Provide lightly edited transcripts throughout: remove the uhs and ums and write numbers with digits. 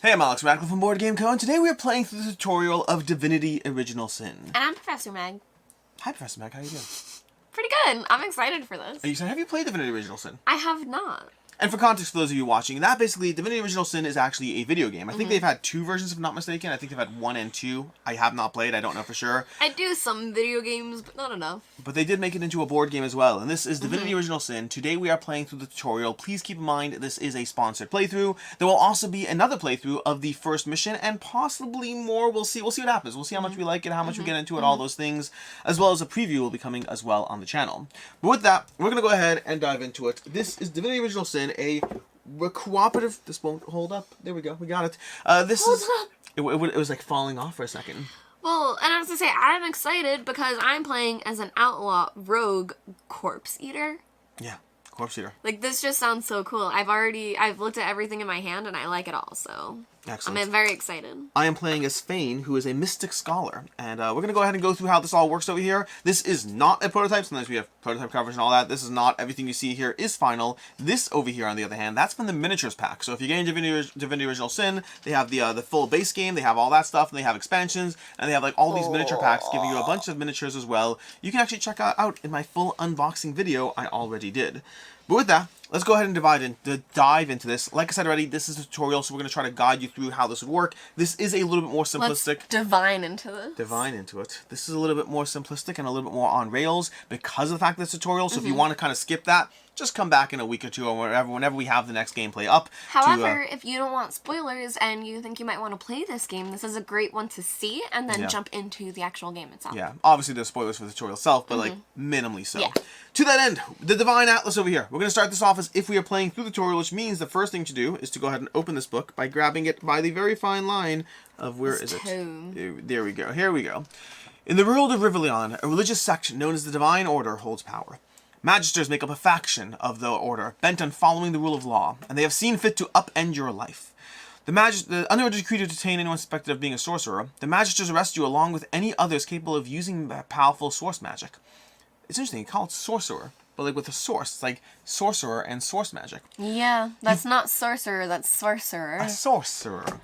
Hey, I'm Alex Radical from Board Game Co. and today we are playing through the tutorial of Divinity Original Sin. And I'm Professor Meg. Hi, Professor Meg. How are you doing? Pretty good. I'm excited for this. Are you excited? Have you played Divinity Original Sin? I have not. And for context, for those of you watching, that basically, Divinity Original Sin is actually a video game. I think they've had two versions, if I'm not mistaken. I think they've had 1 and 2. I have not played. I don't know for sure. I do some video games, but not enough. But they did make it into a board game as well. And this is Divinity Original Sin. Today we are playing through the tutorial. Please keep in mind this is a sponsored playthrough. There will also be another playthrough of the first mission and possibly more. We'll see. We'll see what happens. We'll see how much we like it, how much we get into it, all those things. As well as a preview will be coming as well on the channel. But with that, we're going to go ahead and dive into it. This is Divinity Original Sin, a cooperative. This won't hold up. There we go. We got it. It was like falling off for a second. Well, and I was going to say, I'm excited because I'm playing as an outlaw rogue corpse eater. Yeah, corpse eater. Like, this just sounds so cool. I've looked at everything in my hand and I like it all, so Excellent. I'm very excited. I am playing as Fane, who is a mystic scholar, and we're going to go ahead and go through how this all works over here. This is not a prototype, sometimes we have prototype coverage and all that. This is not everything you see here is final. This over here, on the other hand, that's from the miniatures pack. So if you're getting Divinity Original Sin, they have the full base game, they have all that stuff, and they have expansions, and they have like all these miniature packs giving you a bunch of miniatures as well. You can actually check out in my full unboxing video I already did. But with that, let's go ahead and dive into this. Like I said already, this is a tutorial, so we're going to try to guide you through how this would work. This is a little bit more simplistic. Let's divine into this. Divine into it. This is a little bit more simplistic and a little bit more on rails because of the fact that it's a tutorial. So if you want to kind of skip that, just come back in a week or two or whenever we have the next gameplay up. However, if you don't want spoilers and you think you might want to play this game, this is a great one to see and then jump into the actual game itself. Yeah, obviously there's spoilers for the tutorial itself, but like minimally so. Yeah. To that end, the Divine Atlas over here. We're going to start this off as if we are playing through the tutorial, which means the first thing to do is to go ahead and open this book by grabbing it by the very fine line of where is it? There we go. Here we go. In the world of Rivellon, a religious sect known as the Divine Order holds power. Magisters make up a faction of the order, bent on following the rule of law, and they have seen fit to upend your life. Under a decree to detain anyone suspected of being a sorcerer, the Magisters arrest you along with any others capable of using powerful source magic. It's interesting, you call it sorcerer, but like with a source. It's like sorcerer and source magic. Yeah, that's not sorcerer, that's sorcerer. A sorcerer.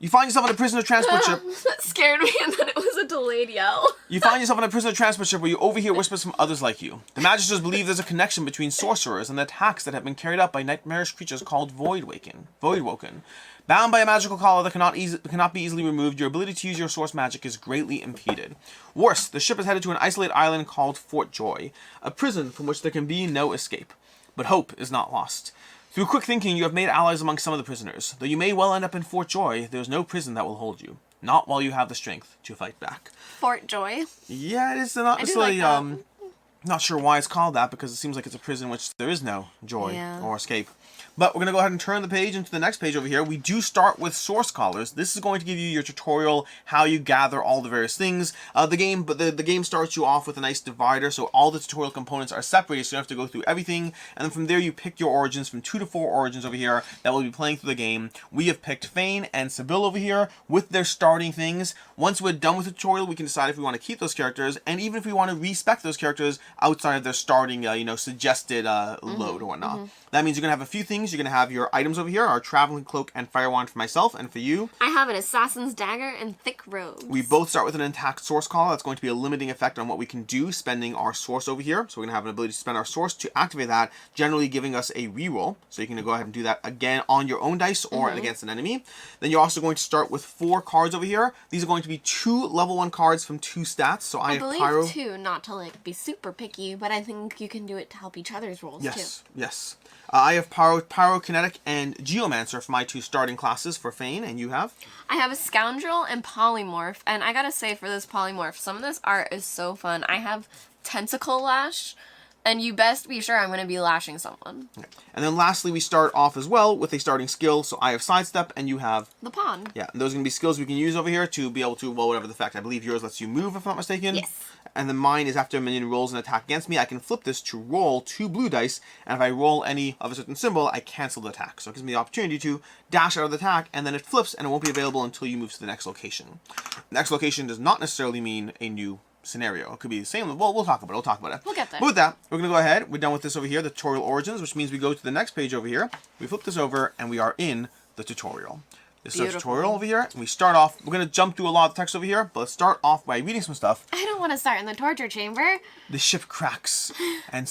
You find yourself on a prisoner transport ship. That scared me, and then it was a delayed yell. You find yourself on a prisoner transport ship where you overhear whispers from others like you. The Magisters believe there's a connection between sorcerers and the attacks that have been carried out by nightmarish creatures called Voidwoken. Bound by a magical collar that cannot be easily removed, your ability to use your source magic is greatly impeded. Worse, the ship is headed to an isolated island called Fort Joy, a prison from which there can be no escape. But hope is not lost. Through quick thinking, you have made allies among some of the prisoners. Though you may well end up in Fort Joy, there is no prison that will hold you. Not while you have the strength to fight back. Fort Joy? Yeah, it is not necessarily, not sure why it's called that, because it seems like it's a prison in which there is no joy or escape. But we're going to go ahead and turn the page into the next page over here. We do start with source collars. This is going to give you your tutorial, how you gather all the various things. The game starts you off with a nice divider, so all the tutorial components are separated, so you don't have to go through everything. And then from there, you pick your origins from 2 to 4 origins over here that will be playing through the game. We have picked Fane and Sibyl over here with their starting things. Once we're done with the tutorial, we can decide if we want to keep those characters, and even if we want to respec those characters outside of their starting, suggested load or whatnot. That means you're going to have a few things. You're going to have your items over here, our traveling cloak and fire wand for myself, and for you, I have an assassin's dagger and thick robes. We both start with an intact source collar. That's going to be a limiting effect on what we can do spending our source over here. So we're going to have an ability to spend our source to activate that, generally giving us a reroll. So you can go ahead and do that again on your own dice or against an enemy. Then you're also going to start with 4 cards over here. These are going to be 2 level 1 cards from 2 stats. So I have Pyro. 2, not to be super picky, but I think you can do it to help each other's rolls too. Yes. I have Pyrokinetic and Geomancer for my 2 starting classes for Fane, and you have? I have a Scoundrel and Polymorph, and I gotta say for this Polymorph, some of this art is so fun. I have Tentacle Lash, and you best be sure I'm going to be lashing someone. Okay. And then lastly, we start off as well with a starting skill, so I have Sidestep, and you have? The Pawn. Yeah, and those are going to be skills we can use over here to be able to, well, whatever the fact. I believe yours lets you move, if I'm not mistaken. Yes. And then mine is after a minion rolls an attack against me, I can flip this to roll 2 blue dice, and if I roll any of a certain symbol, I cancel the attack. So it gives me the opportunity to dash out of the attack, and then it flips, and it won't be available until you move to the next location. The next location does not necessarily mean a new scenario. It could be the same. Well, we'll talk about it. We'll get there. But with that, we're going to go ahead. We're done with this over here, the tutorial origins, which means we go to the next page over here. We flip this over, and we are in the tutorial. This is our tutorial over here. And we start off, we're going to jump through a lot of text over here, but let's start off by reading some stuff. I don't want to start in the torture chamber. The ship cracks and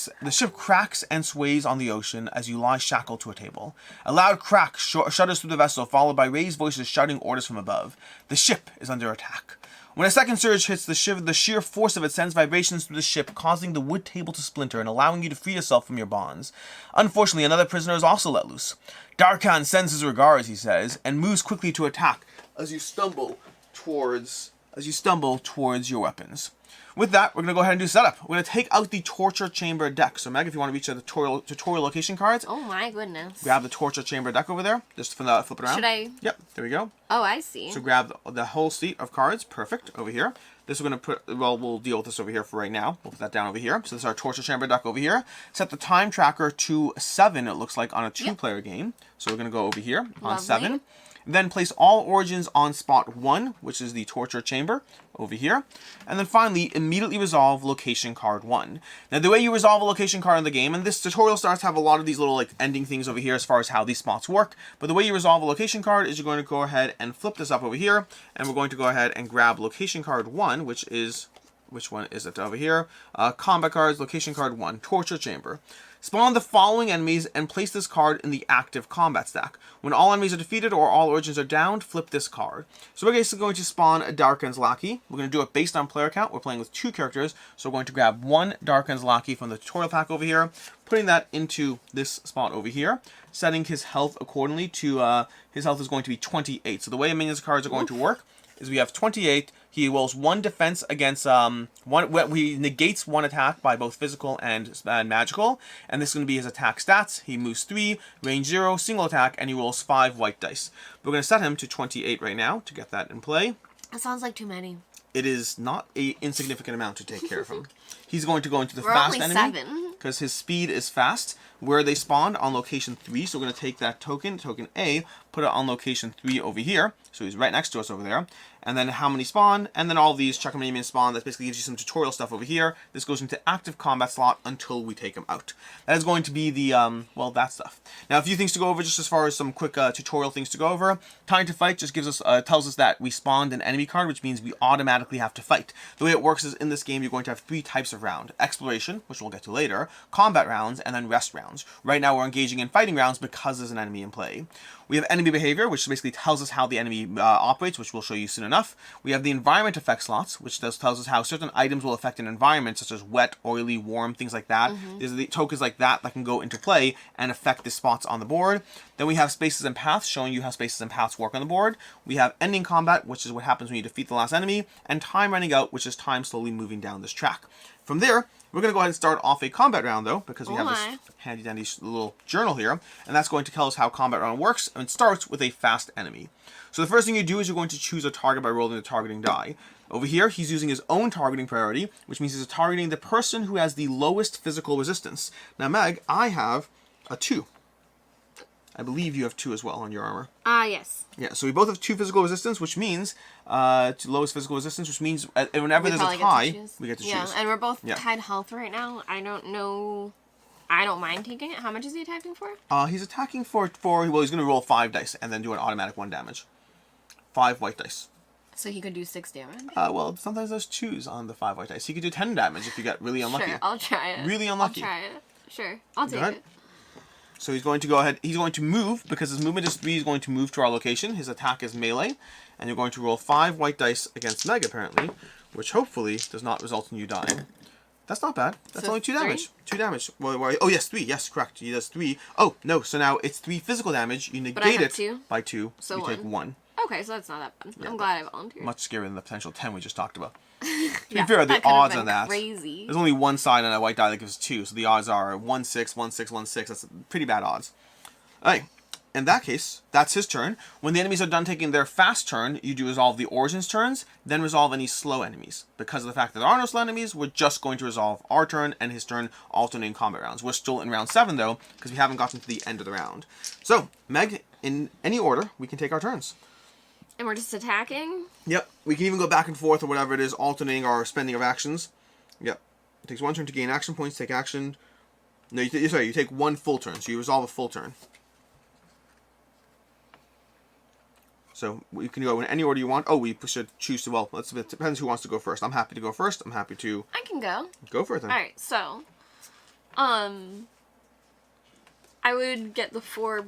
sways on the ocean as you lie shackled to a table. A loud crack shudders through the vessel, followed by raised voices shouting orders from above. The ship is under attack. When a second surge hits the ship, the sheer force of it sends vibrations through the ship, causing the wood table to splinter and allowing you to free yourself from your bonds. Unfortunately, another prisoner is also let loose. Darkan sends his regards, he says, and moves quickly to attack as you stumble towards your weapons. With that, we're going to go ahead and do setup. We're going to take out the torture chamber deck. So, Meg, if you want to reach the tutorial location cards. Oh my goodness. Grab the torture chamber deck over there. Just flip it around. Should I? Yep, there we go. Oh, I see. So grab the whole seat of cards. Perfect. Over here. This we're going to put, well, we'll deal with this over here for right now. We'll put that down over here. So this is our torture chamber deck over here. Set the time tracker to 7, it looks like, on a 2-player game. So we're going to go over here on 7. Then place all origins on spot 1, which is the torture chamber over here. And then finally, immediately resolve location card 1. Now, the way you resolve a location card in the game, and this tutorial starts to have a lot of these little like ending things over here as far as how these spots work. But the way you resolve a location card is you're going to go ahead and flip this up over here. And we're going to go ahead and grab location card 1, which one is it over here? Combat cards, location card 1, torture chamber. Spawn the following enemies and place this card in the active combat stack. When all enemies are defeated or all origins are downed, flip this card. So we're basically going to spawn a Darkan's Lackey. We're going to do it based on player count. We're playing with 2 characters, so we're going to grab 1 Darkan's Lackey from the tutorial pack over here, putting that into this spot over here, setting his health accordingly to, his health is going to be 28. So the way minions cards are going to work is we have 28. He rolls 1 defense against he negates 1 attack by both physical and magical, and this is going to be his attack stats. He moves 3, range 0, single attack, and he rolls 5 white dice. We're going to set him to 28 right now to get that in play. That sounds like too many. It is not an insignificant amount to take care of him. He's going to go into the fast enemy because his speed is fast. Where they spawned on location 3, so we're going to take that token A, put it on location 3 over here. So he's right next to us over there. And then how many spawn, and then all these check how many minions spawn. That basically gives you some tutorial stuff over here. This goes into active combat slot until we take him out. That is going to be the, well, that stuff. Now, a few things to go over, just as far as some quick tutorial things to go over. Time to fight just gives us, tells us that we spawned an enemy card, which means we automatically have to fight. The way it works is in this game, you're going to have 3 types of round. Exploration, which we'll get to later, combat rounds, and then rest rounds. Right now, we're engaging in fighting rounds because there's an enemy in play. We have enemy behavior, which basically tells us how the enemy operates, which we'll show you soon enough. We have the environment effect slots, which tells us how certain items will affect an environment, such as wet, oily, warm, things like that. There's the tokens like that can go into play and affect the spots on the board. Then we have spaces and paths, showing you how spaces and paths work on the board. We have ending combat, which is what happens when you defeat the last enemy, and time running out, which is time slowly moving down this track. From there, we're going to go ahead and start off a combat round, though, because we have this handy-dandy little journal here, and that's going to tell us how combat round works, and it starts with a fast enemy. So the first thing you do is you're going to choose a target by rolling the targeting die. Over here, he's using his own targeting priority, which means he's targeting the person who has the lowest physical resistance. Now, Meg, I have a 2. I believe you have 2 as well on your armor. Yes. Yeah, so we both have 2 physical resistance, which means to lowest physical resistance, which means whenever there's a tie, we get to choose. Yeah, and we're both tied health right now. I don't know. I don't mind taking it. How much is he attacking for? He's attacking for well, he's going to roll 5 dice and then do an automatic 1 damage. 5 white dice. So he could do 6 damage? Well, sometimes there's 2s on the 5 white dice. He could do 10 damage if you get really unlucky. Sure, I'll try it. Really unlucky. I'll try it. Sure, I'll take it. So he's going to go ahead, he's going to move, because his movement is 3, he's going to move to our location. His attack is melee, and you're going to roll 5 white dice against Meg, apparently, which hopefully does not result in you dying. That's not bad. That's only 2 damage. 2 damage. Oh, yes, 3. Yes, correct. He does 3. Oh, no, so now it's 3 physical damage. You negate it by 2. So you take 1. Okay, so that's not that bad. Yeah, I'm glad I volunteered. Much scarier than the potential 10 we just talked about. To be fair, the odds on that. Crazy. There's only 1 side on a white die that gives 2, so the odds are 1, 6, 1, 6, 1, 6. That's pretty bad odds. Alright, in that case, that's his turn. When the enemies are done taking their fast turn, you do resolve the Origins turns, then resolve any slow enemies. Because of the fact that there are no slow enemies, we're just going to resolve our turn and his turn, alternating combat rounds. We're still in round 7, though, because we haven't gotten to the end of the round. So, Meg, in any order, we can take our turns. And we're just attacking? Yep. We can even go back and forth or whatever it is, alternating our spending of actions. Yep. It takes 1 turn to gain action points, take action. No, you take 1 full turn, so you resolve a full turn. So you can go in any order you want. Oh, we should choose to, well, it depends who wants to go first. I'm happy to go first. I'm happy to... I can go. Go for it then. Alright, so... I would get the 4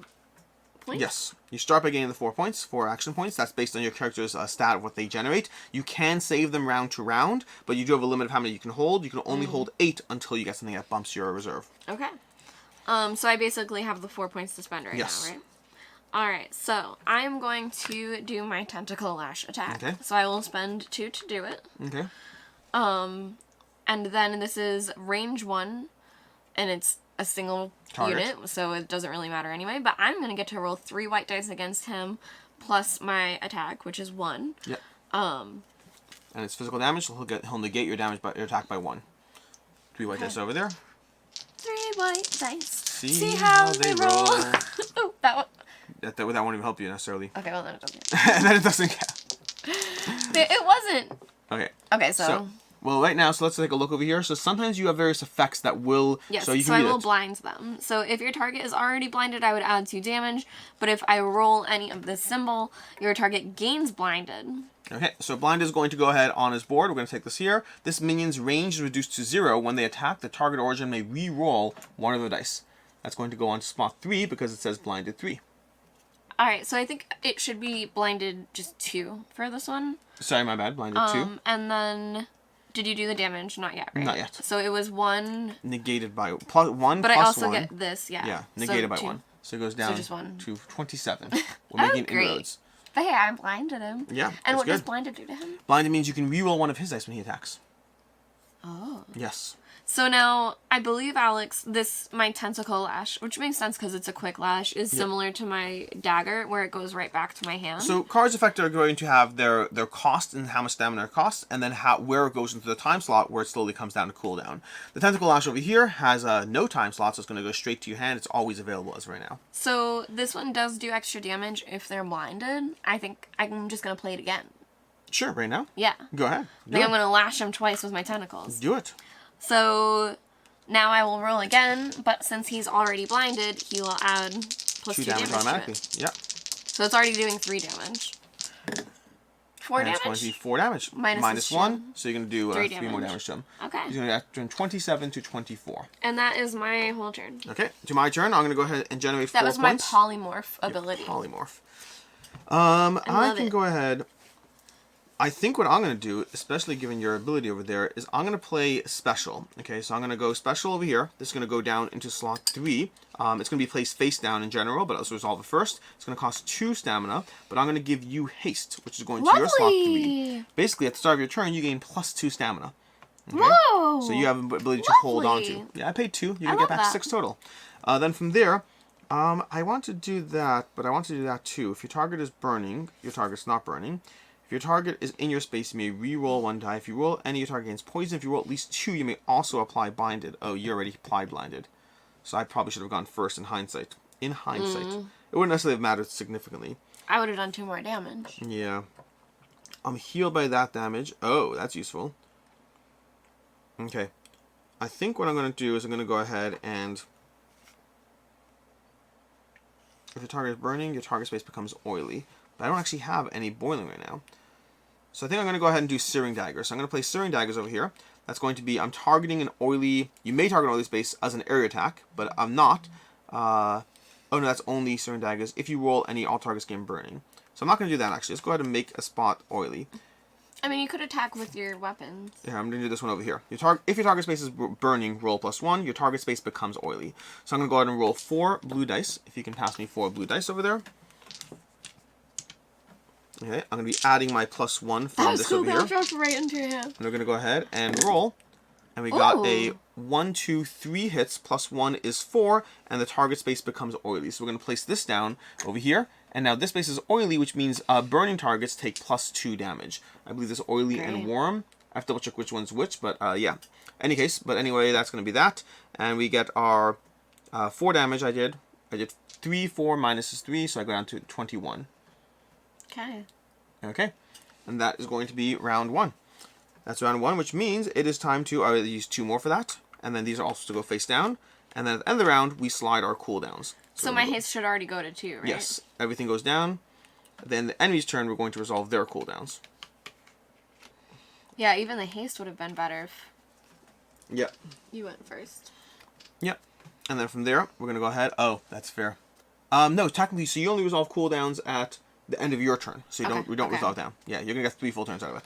points? Yes. You start by getting the 4 points, 4 action points. That's based on your character's stat of what they generate. You can save them round to round, but you do have a limit of how many you can hold. You can only hold 8 until you get something that bumps your reserve. Okay. So I basically have the 4 points to spend right now, right? Alright, so I'm going to do my Tentacle Lash attack. Okay. So I will spend 2 to do it. Okay. And then this is range 1, and it's a single unit, so it doesn't really matter anyway. But I'm going to get to roll 3 white dice against him, plus my attack, which is 1. Yep. And it's physical damage, so he'll negate your damage by your attack by 1. 3 white dice over there. 3 white dice. See how they roll. Oh, that one. That won't even help you necessarily. Okay, well then it doesn't. Then it doesn't count. It wasn't. Okay. Okay, so well, right now, so let's take a look over here. So sometimes you have various effects that will... Yes, so, I will blind them. So if your target is already blinded, I would add 2 damage. But if I roll any of this symbol, your target gains blinded. Okay, so blind is going to go ahead on his board. We're going to take this here. This minion's range is reduced to 0. When they attack, the target origin may re-roll 1 of the dice. That's going to go on to spot 3 because it says blinded 3. Alright, so I think it should be blinded just 2 for this one. Sorry, my bad. Blinded 2. And then... Did you do the damage? Not yet, right? Not yet. So it was 1... Negated by... Plus 1 but plus I also 1. get this, yeah. Yeah, negated so by 2. 1. So it goes down just 1. to 27. We're making great. inroads. But hey, I blinded him. Yeah, And what good. does blinded do to him? Blinded means you can reroll 1 of his dice when he attacks. Oh. Yes. So now, I believe, Alex, my Tentacle Lash, which makes sense because it's a quick lash, is similar to my dagger, where it goes right back to my hand. So cards effect are going to have their cost and how much stamina it costs, and then where it goes into the time slot, where it slowly comes down to cooldown. The Tentacle Lash over here has no time slot, so it's going to go straight to your hand. It's always available as right now. So this one does do extra damage if they're blinded. I think I'm just going to play it again. Sure, right now? Yeah. Go ahead. I think I'm going to lash him twice with my tentacles. Do it. So now I will roll again, but since he's already blinded, he will add plus 2 damage automatically. to it. Yeah. So it's already doing 3 damage. 4 damage? It's going to be 4 damage. Minus 1. So you're going to do 3 more damage to him. Okay. He's going to turn 27 to 24. And that is my whole turn. Okay. To my turn, I'm going to go ahead and generate 4 points. That was my polymorph ability. Polymorph. I can go ahead... I think what I'm going to do, especially given your ability over there, is I'm going to play special. Okay, so I'm going to go special over here. This is going to go down into slot 3. It's going to be placed face down in general, but I'll resolve it first. It's going to cost 2 stamina, but I'm going to give you haste, which is going to your slot 3. Basically, at the start of your turn, you gain plus 2 stamina. Okay? Whoa! So you have an ability to hold on to. Yeah, I paid 2. You're going to get back 6 total. Then from there, I want to do that, but I want to do that too. If your target is burning, your target's not burning. If your target is in your space, you may re-roll 1 die. If you roll any of your target gains poison, if you roll at least 2, you may also apply blinded. Oh, you already applied blinded. So I probably should have gone first in hindsight. It wouldn't necessarily have mattered significantly. I would have done 2 more damage. Yeah. I'm healed by that damage. Oh, that's useful. Okay. I think what I'm going to do is I'm going to go ahead and... If your target is burning, your target space becomes oily. But I don't actually have any boiling right now. So I think I'm going to go ahead and do Searing Daggers. So I'm going to play Searing Daggers over here. That's going to be, I'm targeting an oily, you may target an oily space as an area attack, but I'm not. Oh no, that's only Searing Daggers. If you roll any, all targets gain burning. So I'm not going to do that actually. Let's go ahead and make a spot oily. I mean, you could attack with your weapons. Yeah, I'm going to do this one over here. If your target space is burning, roll +1. Your target space becomes oily. So I'm going to go ahead and roll 4 blue dice. If you can pass me 4 blue dice over there. Okay, I'm going to be adding my +1 from this over here. Dropped right into your hand. And we're going to go ahead and roll. And we got a 1, 2, 3 hits, +1 is 4, and the target space becomes oily. So we're going to place this down over here. And now this space is oily, which means burning targets take +2 damage. I believe this oily and warm. I have to double check which one's which, but yeah. Any case, but anyway, that's going to be that. And we get our 4 damage I did 3, 4 minus is 3, so I go down to 21. Okay. Okay. And that is going to be round 1. That's round 1, which means it is time to use 2 more for that. And then these are also to go face down. And then at the end of the round, we slide our cooldowns. So my haste should already go to 2, right? Yes. Everything goes down. Then the enemy's turn, we're going to resolve their cooldowns. Yeah, even the haste would have been better if Yep. you went first. Yep. And then from there, we're going to go ahead. Oh, that's fair. No, technically, so you only resolve cooldowns at the end of your turn. So we don't resolve down. Yeah, you're going to get 3 full turns out of it.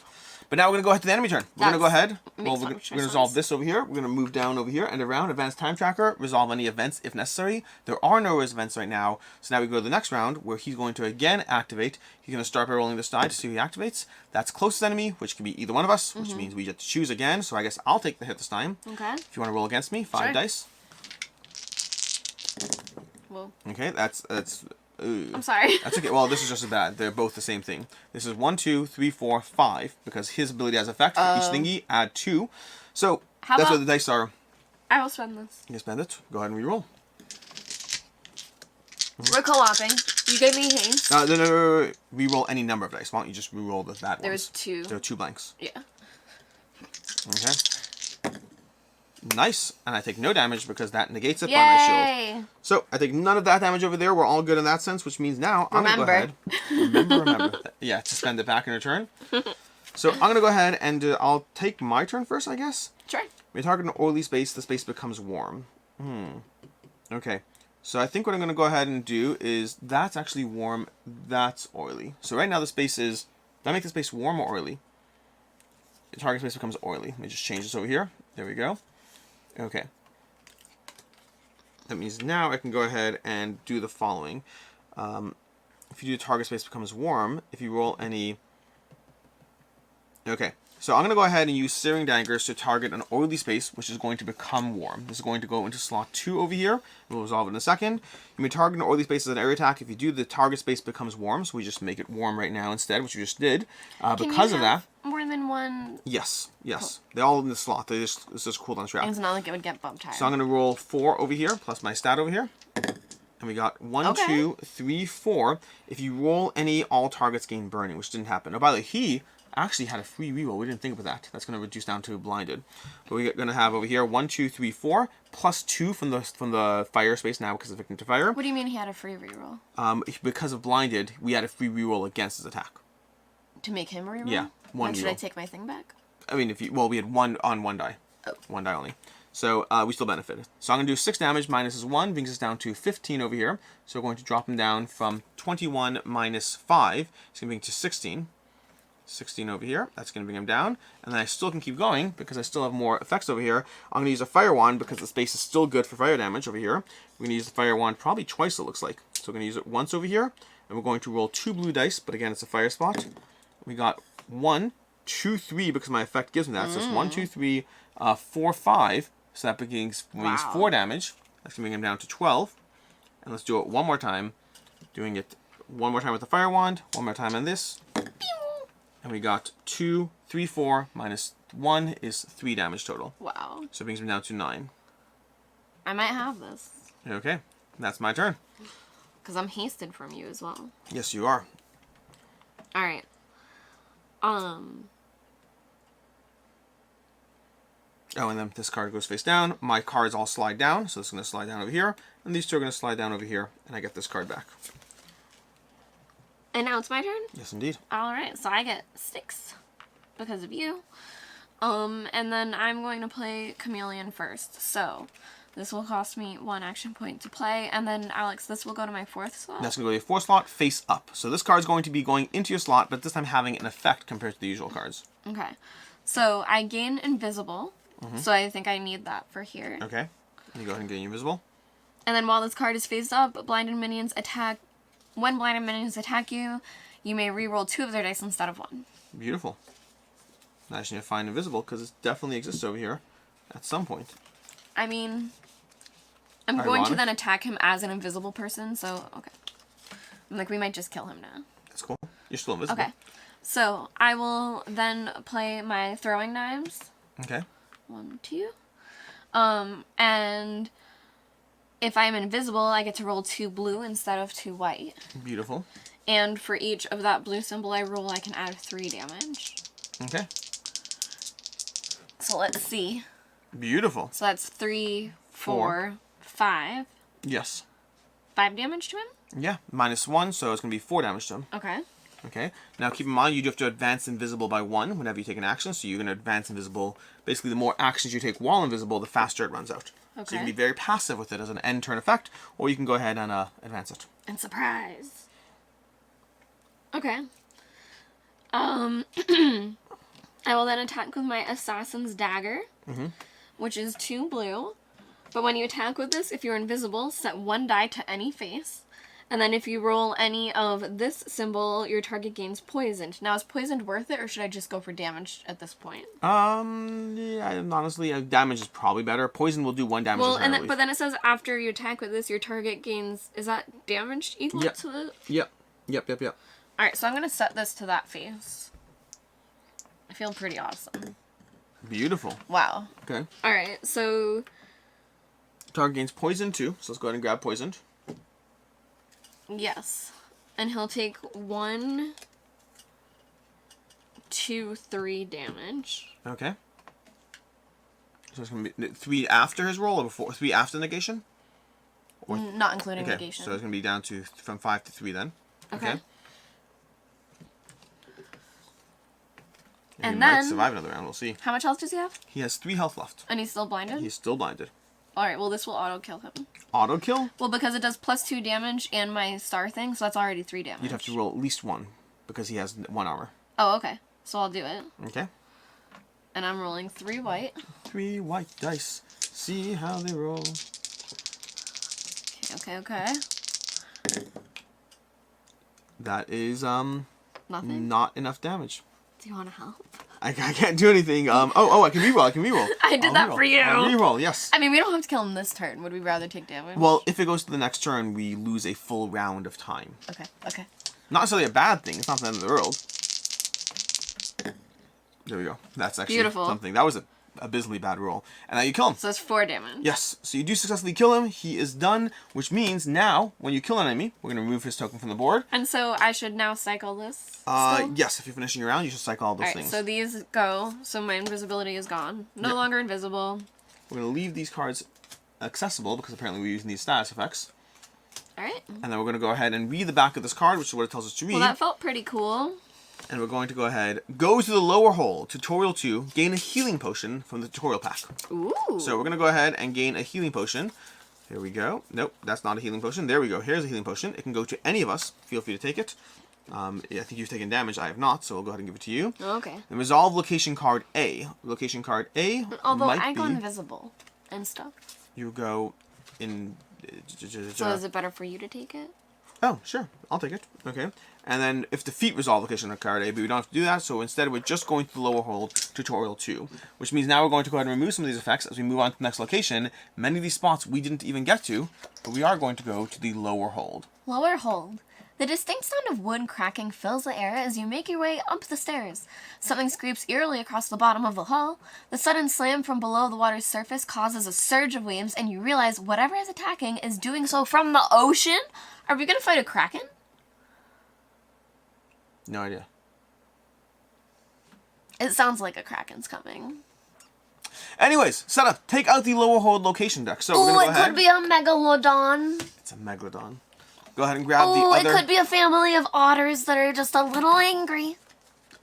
But now we're going to go ahead to the enemy turn. We're going to go ahead. Well, we're going to resolve this over here. We're going to move down over here, end of round, advanced time tracker, resolve any events if necessary. There are no events right now. So now we go to the next round where he's going to again activate. He's going to start by rolling this die to see who he activates. That's closest enemy, which can be either one of us, which means we get to choose again. So I guess I'll take the hit this time. Okay. If you want to roll against me, 5 dice. Whoa. Okay, that's I'm sorry. That's okay. Well, this is just as bad. They're both the same thing. This is 1, 2, 3, 4, 5 because his ability has effect for each thingy. Add 2. So that's what the dice are. I will spend this. You spend it. Go ahead and reroll. We're co-oping. You gave me haste. No. Reroll any number of dice. Why don't you just reroll the bad ones? There was 2. There are 2 blanks. Yeah. Okay. Nice. And I take no damage because that negates it by my shield. So I take none of that damage over there. We're all good in that sense, which means now I'm going to go ahead. Remember. Yeah, to spend it back in return. So I'm going to go ahead and I'll take my turn first, I guess. Sure. When you target an oily space, the space becomes warm. Okay. So I think what I'm going to go ahead and do is that's actually warm. That's oily. So right now the space is... Did I make the space warm or oily? The target space becomes oily. Let me just change this over here. There we go. Okay. That means now I can go ahead and do the following. If you do target space becomes warm, if you roll any... Okay. So I'm going to go ahead and use Searing Daggers to target an oily space, which is going to become warm. This is going to go into slot 2 over here. We'll resolve it in a second. You may target an oily space as an area attack. If you do, the target space becomes warm, so we just make it warm right now instead, which we just did. Because of that... more than one? Yes. Cool. They're all in the slot. It's just cooldown trap. It's not like it would get bumped higher. So I'm going to roll 4 over here, plus my stat over here. And we got 1, 2, 3, 4. If you roll any, all targets gain burning, which didn't happen. Oh, by the way, he actually had a free reroll. We didn't think about that. That's going to reduce down to blinded. But we're going to have over here 1, 2, 3, 4, plus 2 from the fire space now because of victim to fire. What do you mean he had a free reroll? Because of blinded, we had a free reroll against his attack. To make him reroll? Yeah, 1 Then should I take my thing back? I mean, we had 1 on 1 die. Oh. 1 die only. So we still benefited. So I'm going to do 6 damage minus his 1, brings us down to 15 over here. So we're going to drop him down from 21 minus 5. It's going to bring to 16. 16 over here. That's going to bring him down. And then I still can keep going because I still have more effects over here. I'm going to use a fire wand because the space is still good for fire damage over here. We're going to use the fire wand probably twice, it looks like. So we're going to use it once over here. And we're going to roll 2 blue dice, but again, it's a fire spot. We got 1, 2, 3 because my effect gives me that. So it's 1, 2, 3, 4, 5. So that brings 4 damage. That's going to bring him down to 12. And let's do it one more time. Doing it one more time with the fire wand. One more time on this. And we got 2, 3, 4 minus 1 is 3 damage total. Wow. So it brings me down to 9. I might have this. Okay. That's my turn. Because I'm hasted from you as well. Yes, you are. Alright. Oh, and then this card goes face down. My cards all slide down, so it's going to slide down over here. And these two are going to slide down over here, and I get this card back. And now it's my turn? Yes, indeed. Alright, so I get 6 because of you. And then I'm going to play Chameleon first. So this will cost me 1 action point to play. And then, Alex, this will go to my 4th slot? That's going to go to your 4th slot, face up. So this card's going to be going into your slot, but this time having an effect compared to the usual cards. Okay. So I gain invisible. So I think I need that for here. Okay. You go ahead and gain invisible. And then while this card is face up, blinded minions attack. When blinded minions attack you, you may reroll 2 of their dice instead of 1. Beautiful. Now I just need to find invisible because it definitely exists over here at some point. I mean, I'm going to then attack him as an invisible person, so okay. I'm like, we might just kill him now. That's cool. You're still invisible. Okay. So I will then play my throwing knives. Okay. 1, 2. And if I'm invisible, I get to roll 2 blue instead of 2 white. Beautiful. And for each of that blue symbol I roll, I can add 3 damage. Okay. So let's see. Beautiful. So that's 3, 4, 5. Yes. 5 damage to him? Yeah, -1, so it's going to be 4 damage to him. Okay. Okay. Now keep in mind, you do have to advance invisible by 1 whenever you take an action, so you're going to advance invisible. Basically, the more actions you take while invisible, the faster it runs out. Okay. So you can be very passive with it as an end turn effect, or you can go ahead and advance it. And surprise. Okay. I will then attack with my Assassin's Dagger, which is 2 blue. But when you attack with this, if you're invisible, set 1 die to any face. And then if you roll any of this symbol, your target gains poisoned. Now, is poisoned worth it, or should I just go for damage at this point? Yeah, honestly, damage is probably better. Poison will do 1 damage. Well, but then it says after you attack with this, your target gains... Is that damage equal to the... Yep. Alright, so I'm going to set this to that face. I feel pretty awesome. Beautiful. Wow. Okay. Alright, so... Target gains poison too, so let's go ahead and grab poisoned. Yes. And he'll take 1, 2, 3 damage. Okay. So it's going to be 3 after his roll, or before? 3 after negation? Or... Not including okay, negation. so it's going to be down to from 5 to 3 then. Okay. And then... might survive another round, we'll see. How much health does he have? He has 3 health left. And he's still blinded? He's still blinded. Alright, well this will auto-kill him. Auto-kill? Well, because it does +2 damage and my star thing, so that's already 3 damage. You'd have to roll at least 1, because he has 1 armor. Oh, okay. So I'll do it. Okay. And I'm rolling 3 white. 3 white dice. See how they roll. Okay. That is, Nothing? not enough damage. Do you want to help? I can't do anything. I can reroll. I did that for you. I'll reroll, yes. I mean, we don't have to kill him this turn. Would we rather take damage? Well, if it goes to the next turn, we lose a full round of time. Okay. Not necessarily a bad thing. It's not the end of the world. There we go. That's actually beautiful. Something. That was a abysmally bad roll. And now you kill him. So it's 4 damage. Yes. So you do successfully kill him. He is done, which means now, when you kill an enemy, we're going to remove his token from the board. And so I should now cycle this still? Yes. If you're finishing your round, you should cycle all those Alright, things. so these go. So my invisibility is gone. No longer invisible. We're going to leave these cards accessible, because apparently we're using these status effects. Alright. And then we're going to go ahead and read the back of this card, which is what it tells us to read. Well, that felt pretty cool. And we're going to go ahead, go to the lower hole, tutorial 2, gain a healing potion from the tutorial pack. Ooh. So we're going to go ahead and gain a healing potion. Here we go. Nope, that's not a healing potion. There we go. Here's a healing potion. It can go to any of us. Feel free to take it. I think you've taken damage. I have not, so we'll go ahead and give it to you. Okay. And resolve location card A. Location card A Although might I be... go invisible and stuff. You go in... So is it better for you to take it? Oh, sure. I'll take it. Okay. And then if defeat resolve location on card A, but we don't have to do that, so instead we're just going to the lower hold tutorial 2, which means now we're going to go ahead and remove some of these effects as we move on to the next location. Many of these spots we didn't even get to, but we are going to go to the lower hold. Lower hold. The distinct sound of wood cracking fills the air as you make your way up the stairs. Something scrapes eerily across the bottom of the hall. The sudden slam from below the water's surface causes a surge of waves, and you realize whatever is attacking is doing so from the ocean? Are we going to fight a kraken? No idea. It sounds like a kraken's coming. Anyways, setup. Take out the lower hold location deck. So we're Ooh, going to go it ahead. could be a megalodon. It's a megalodon. Go ahead and grab the other... it could be a family of otters that are just a little angry.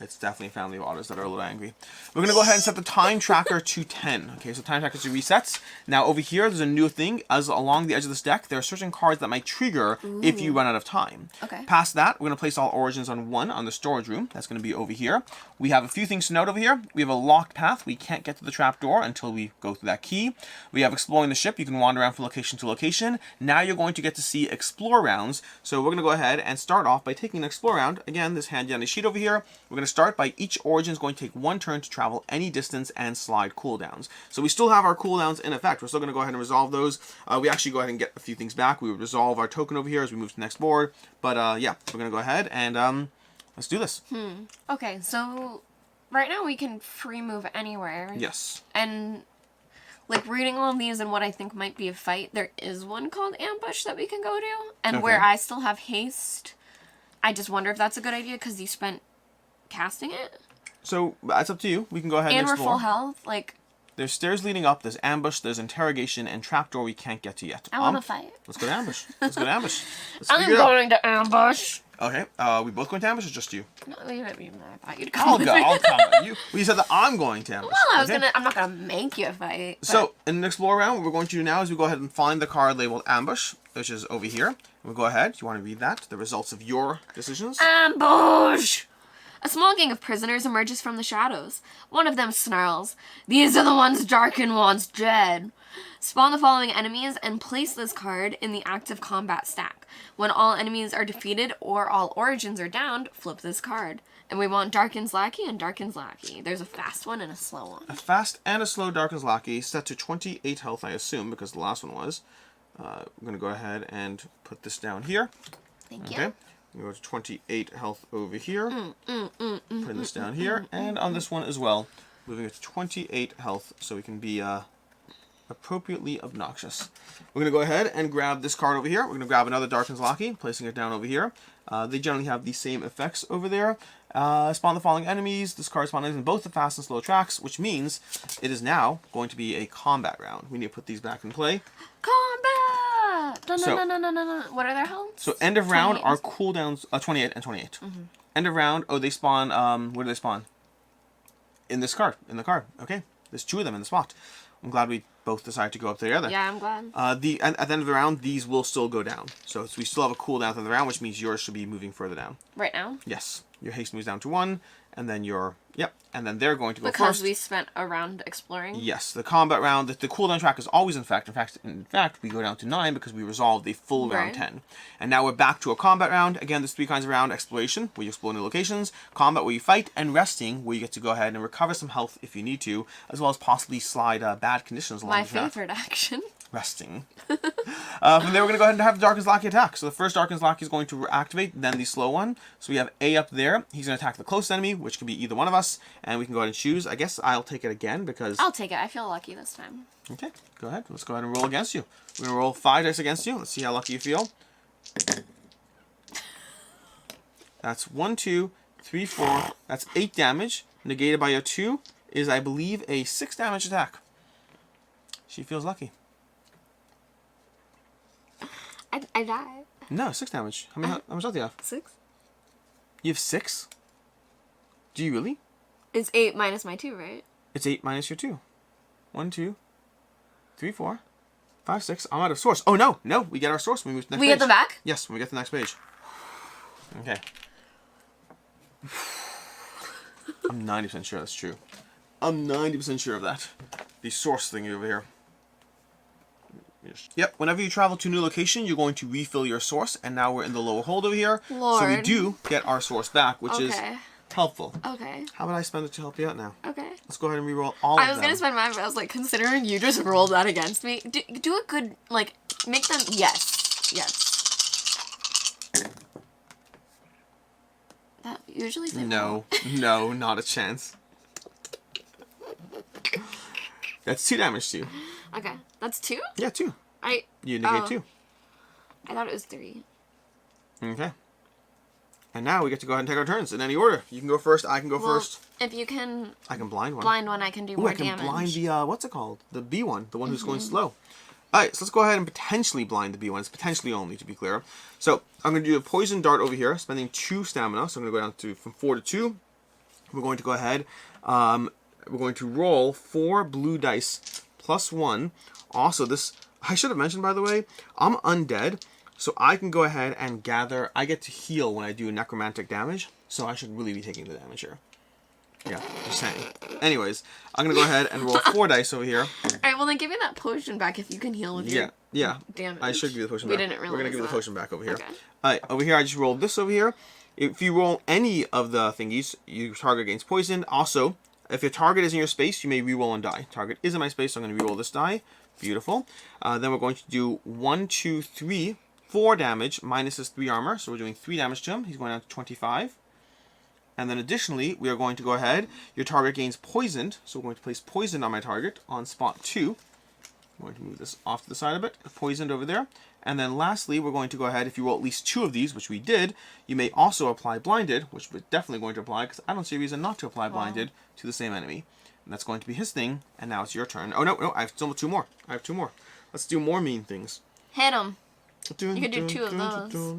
It's definitely a family of otters that are a little angry. We're going to go ahead and set the time tracker to 10. Okay, so time tracker to resets. Now over here, there's a new thing. As along the edge of this deck, there are certain cards that might trigger if you run out of time. Okay. Past that, we're going to place all origins on 1 on the storage room. That's going to be over here. We have a few things to note over here. We have a locked path. We can't get to the trapdoor until we go through that key. We have exploring the ship. You can wander around from location to location. Now you're going to get to see explore rounds. So we're going to go ahead and start off by taking an explore round. Again, this handy dandy sheet over here. We're going to start by each origin is going to take 1 turn to travel any distance and slide cooldowns. So we still have our cooldowns in effect. We're still going to go ahead and resolve those. We actually go ahead and get a few things back. We would resolve our token over here as we move to the next board. But yeah, we're going to go ahead and let's do this. Okay, so right now we can free move anywhere. Yes. And like reading all of these and what I think might be a fight, there is one called ambush that we can go to. And Okay. where I still have haste, I just wonder if that's a good idea because you spent casting it. So that's up to you. We can go ahead and And we're explore. full health. Like, There's stairs leading up, there's ambush, there's interrogation, and trapdoor we can't get to yet. I want to fight. Let's go to ambush. Let's go to ambush. I'm going to ambush. Okay, we both going to ambush or just you? No, you might be mad about you to I'll go. I'll come. Well, you said that I'm going to ambush. Well, I'm not gonna make you fight. But... So, in the explore round, what we're going to do now is we go ahead and find the card labeled ambush, which is over here. We'll go ahead. You want to read that? The results of your decisions? Ambush! A small gang of prisoners emerges from the shadows. One of them snarls, "These are the ones Darkin wants dead." Spawn the following enemies and place this card in the active combat stack. When all enemies are defeated or all origins are downed, flip this card. And we want Darkin's Lackey and Darkin's Lackey. There's a fast one and a slow one. A fast and a slow Darkin's Lackey, set to 28 health, I assume, because the last one was. I'm going to go ahead and put this down here. Thank you. Okay. We go to 28 health over here. Putting this down here. And on this one as well, moving it to 28 health so we can be appropriately obnoxious. We're going to go ahead and grab this card over here. We're going to grab another Darkin's Lackey, placing it down over here. They generally have the same effects over there. Spawn the following enemies. This card spawns in both the fast and slow tracks, which means it is now going to be a combat round. We need to put these back in play. Combat! No. What are their healths? So end of round are cooldowns 28 and 28. End of round, they spawn, where do they spawn? In this card, in the card. Okay, there's 2 of them in the spot. I'm glad we both decided to go up together. Yeah, I'm glad. At the end of the round, these will still go down. So we still have a cooldown at the end of the round, which means yours should be moving further down. Right now? Yes. Your haste moves down to 1, and then your... Yep. And then they're going to go first. Because we spent a round exploring? Yes. The combat round, the cooldown track is always in fact. In fact, we go down to 9 because we resolved a full round 10. And now we're back to a combat round. Again, there's 3 kinds of round. Exploration, where you explore new locations. Combat, where you fight. And resting, where you get to go ahead and recover some health if you need to. As well as possibly slide bad conditions along the track. My favorite action. Resting. From there, we're going to go ahead and have the Darkin's Lackey attack. So the first Darkin's Lackey is going to activate, then the slow one. So we have A up there. He's going to attack the close enemy, which can be either one of us. And we can go ahead and choose. I guess I'll take it again because... I'll take it. I feel lucky this time. Okay, go ahead. Let's go ahead and roll against you. We're going to roll 5 dice against you. Let's see how lucky you feel. That's 1, 2, 3, 4. That's 8 damage. Negated by your 2 is, I believe, a 6 damage attack. She feels lucky. I died. No, 6 damage. How much health do you have? 6. You have 6? Do you really? It's 8 minus my 2, right? It's 8 minus your 2. 1, 2, 3, 4, 5, 6. I'm out of source. Oh, no. No, we get our source when we move to the next page. We get them back? Yes, when we get to the next page. Okay. I'm 90% sure that's true. I'm 90% sure of that. The source thing over here. Yep, whenever you travel to a new location, you're going to refill your source, and now we're in the lower hold over here. Lord. So we do get our source back, which is helpful. Okay. How about I spend it to help you out now? Okay. Let's go ahead and reroll all of them. I was going to spend mine, but I was like, considering you just rolled that against me, do a good, like, make them, yes. That usually say no, no, not a chance. That's 2 damage to you. Okay, that's 2? Yeah, 2. You negate 2. I thought it was 3. Okay. And now we get to go ahead and take our turns in any order. You can go first. I can go first. If you can... I can blind one. Blind one, I can do more damage. I can blind the, what's it called? The B one. The one who's going slow. Alright, so let's go ahead and potentially blind the B one. It's potentially only, to be clear. So, I'm going to do a poison dart over here, spending 2 stamina. So I'm going to go down to from 4 to 2. We're going to go ahead. We're going to roll 4 blue dice plus 1. Also, this... I should have mentioned, by the way, I'm undead. So I can go ahead and gather... I get to heal when I do necromantic damage. So I should really be taking the damage here. Yeah, just saying. Anyways, I'm going to go ahead and roll 4 dice over here. Alright, well then give me that potion back if you can heal with your damage. I should give you the potion back. We didn't realize We're going to give you the potion back over here. Okay. Alright, over here I just rolled this over here. If you roll any of the thingies, you target against poison. Also, if your target is in your space, you may reroll and die. Target is in my space, so I'm going to reroll this die. Beautiful. Then we're going to do 1, 2, 3, 4 damage minus his 3 armor. So we're doing 3 damage to him. He's going down to 25. And then additionally, we are going to go ahead. Your target gains poisoned. So we're going to place poison on my target on spot 2. I'm going to move this off to the side a bit. Poisoned over there. And then lastly, we're going to go ahead, if you roll at least 2 of these, which we did, you may also apply blinded, which we're definitely going to apply, because I don't see a reason not to apply blinded to the same enemy. And that's going to be his thing, and now it's your turn. Oh, no, I have still 2 more. I have 2 more. Let's do more mean things. Hit him. You can do 2 of those.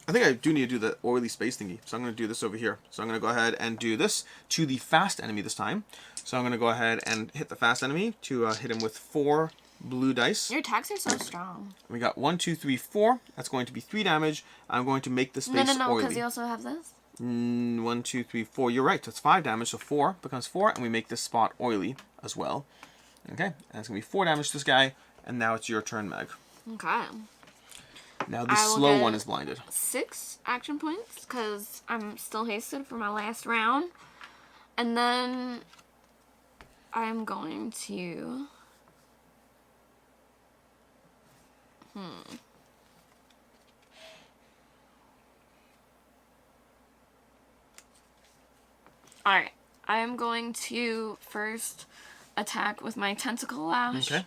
I think I do need to do the oily space thingy, so I'm going to do this over here. So I'm going to go ahead and do this to the fast enemy this time. So I'm going to go ahead and hit the fast enemy to hit him with 4 blue dice. Your attacks are so strong. We got 1, 2, 3, 4. That's going to be 3 damage. I'm going to make the space No, oily. because you also have this. 1, 2, 3, 4. You're right. That's 5 damage. So 4 becomes 4, and we make this spot oily as well. Okay, and it's going to be 4 damage to this guy. And now it's your turn, Meg. Okay. Now the slow one is blinded. 6 action points, because I'm still hasted for my last round. And then I'm going to... Alright. I am going to first attack with my tentacle lash. Okay.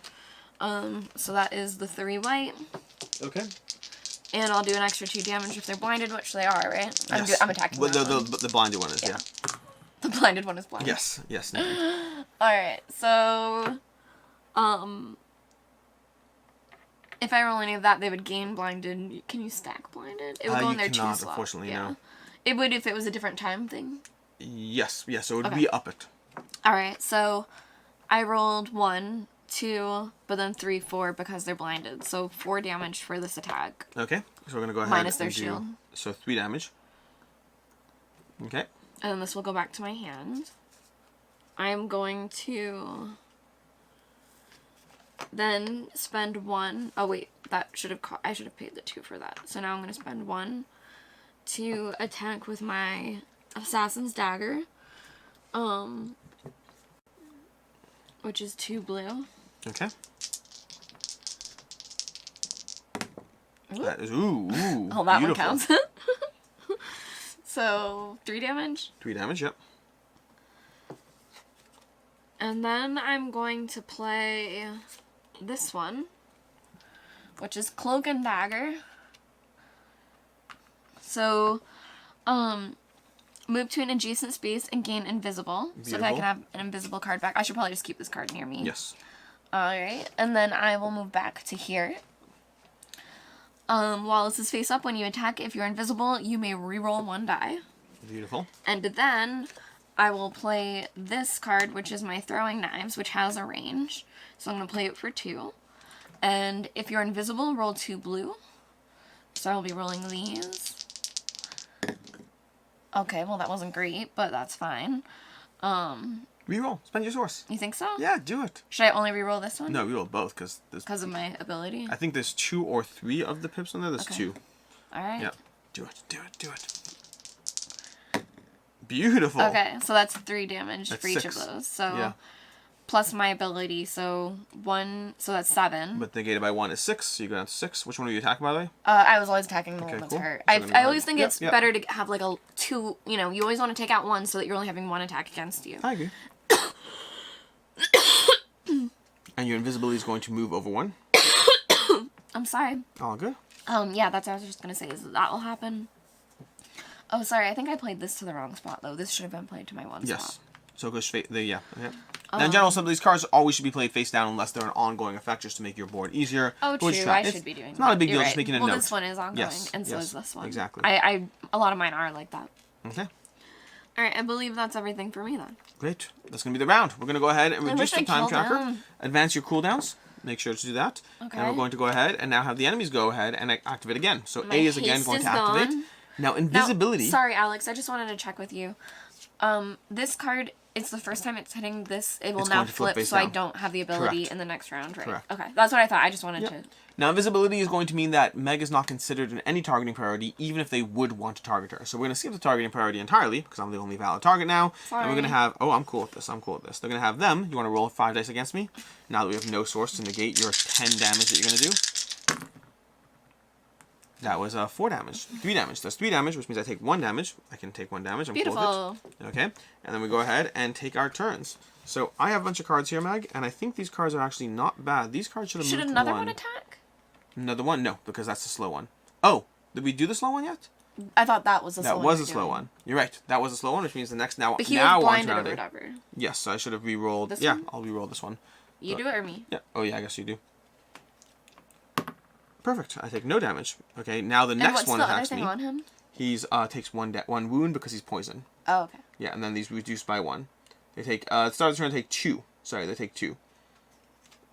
So that is the 3 white. Okay. And I'll do an extra 2 damage if they're blinded, which they are, right? Yes. I'm attacking them. The blinded one is, yeah. The blinded one is blinded. Yes, yes. Alright, so... if I roll any of that, they would gain blinded. Can you stack blinded? It would go in their 2 slot. Unfortunately, no. It would if it was a different time thing. Yes, so it would be up it. Alright, so I rolled 1, 2, but then 3, 4 because they're blinded. So 4 damage for this attack. Okay, so we're going to go ahead minus their and do, shield. So 3 damage. Okay. And then this will go back to my hand. I'm going to then spend 1. Oh wait, that should have I should have paid the 2 for that. So now I'm going to spend 1 to attack with my assassin's dagger. Which is 2 blue. Okay. Ooh. That is ooh. Oh, that beautiful. one counts. So 3 damage. 3 damage, yep. And then I'm going to play this one, which is Cloak and Dagger. So, move to an adjacent space and gain invisible. Beautiful. So that I can have an invisible card back. I should probably just keep this card near me. Yes. Alright, and then I will move back to here. While this is face up, when you attack, if you're invisible, you may reroll 1 die. Beautiful. And then I will play this card, which is my throwing knives, which has a range. So I'm going to play it for 2. And if you're invisible, roll 2 blue. So I'll be rolling these. Okay, well that wasn't great, but that's fine. Reroll. Spend your source. You think so? Yeah, do it. Should I only reroll this one? No, reroll both, because of my ability? I think there's 2 or 3 of the pips on there. There's 2. Alright. Yeah. Do it. Beautiful. Okay, so that's 3 damage That's for each 6. of those. So Yeah. plus my ability, so 1, so that's 7. But negated by 1 is 6, so you go down to 6. Which one are you attacking, by the way? I was always attacking the one Okay, that's cool. hurt. So I always think it's Yep. better to have like a 2, you always want to take out 1 so that you're only having 1 attack against you. I agree. And your invisibility is going to move over 1. I'm sorry. All good. Yeah, that's what I was just going to say, is that will happen. Oh, sorry, I think I played this to the wrong spot, though. This should have been played to my 1 spot. Yes. So it goes straight there, yeah. Okay. Now, in general, some of these cards always should be played face down unless they're an ongoing effect, just to make your board easier. Oh, true. I should be doing that. It's not a big deal, You're just right. making a note. Well, this one is ongoing, Yes, and so yes, is this one. exactly. A lot of mine are like that. Okay. Alright, I believe that's everything for me, then. Great. That's going to be the round. We're going to go ahead and reduce the time tracker. Down. Advance your cooldowns. Make sure to do that. Okay. And we're going to go ahead and now have the enemies go ahead and activate again. So My A is again haste going is to activate. gone. Now, invisibility. Now, sorry, Alex, I just wanted to check with you. This card, it's the first time it's hitting this. It will It's now going to flip flip, face so I down. don't have the ability Correct. in the next round, right? Correct. Okay, that's what I thought. I just wanted to... Now, invisibility is going to mean that Meg is not considered in any targeting priority, even if they would want to target her. So we're going to skip the targeting priority entirely, because I'm the only valid target now. Sorry. And we're going to have... Oh, I'm cool with this. They're going to have them. You want to roll 5 dice against me? Now that we have no source to negate your 10 damage that you're going to do. That was 4 damage. 3 damage. That's 3 damage, which means I take 1 damage. I can take 1 damage. I'm Beautiful. Cool with it. Okay. And then we go ahead and take our turns. So I have a bunch of cards here, Mag, and I think these cards are actually not bad. These cards should have moved another one. one attack? Another one? No, because that's the slow one. Oh, did we do the slow one yet? I thought that was the slow one. That was a slow one. You're right. That was a slow one, which means the next now. But he now was blinded on or whatever. Yes, so I should have re-rolled. This Yeah, one? I'll re-roll this one. You do it or me? Yeah. Oh yeah, I guess you do. Perfect. I take no damage. Okay, now the next one attacks me. And what's the other thing on him? He's takes one wound because he's poisoned. Oh, okay. Yeah, and then these reduced by 1. They take start of the turn. They take 2. Sorry, they take 2.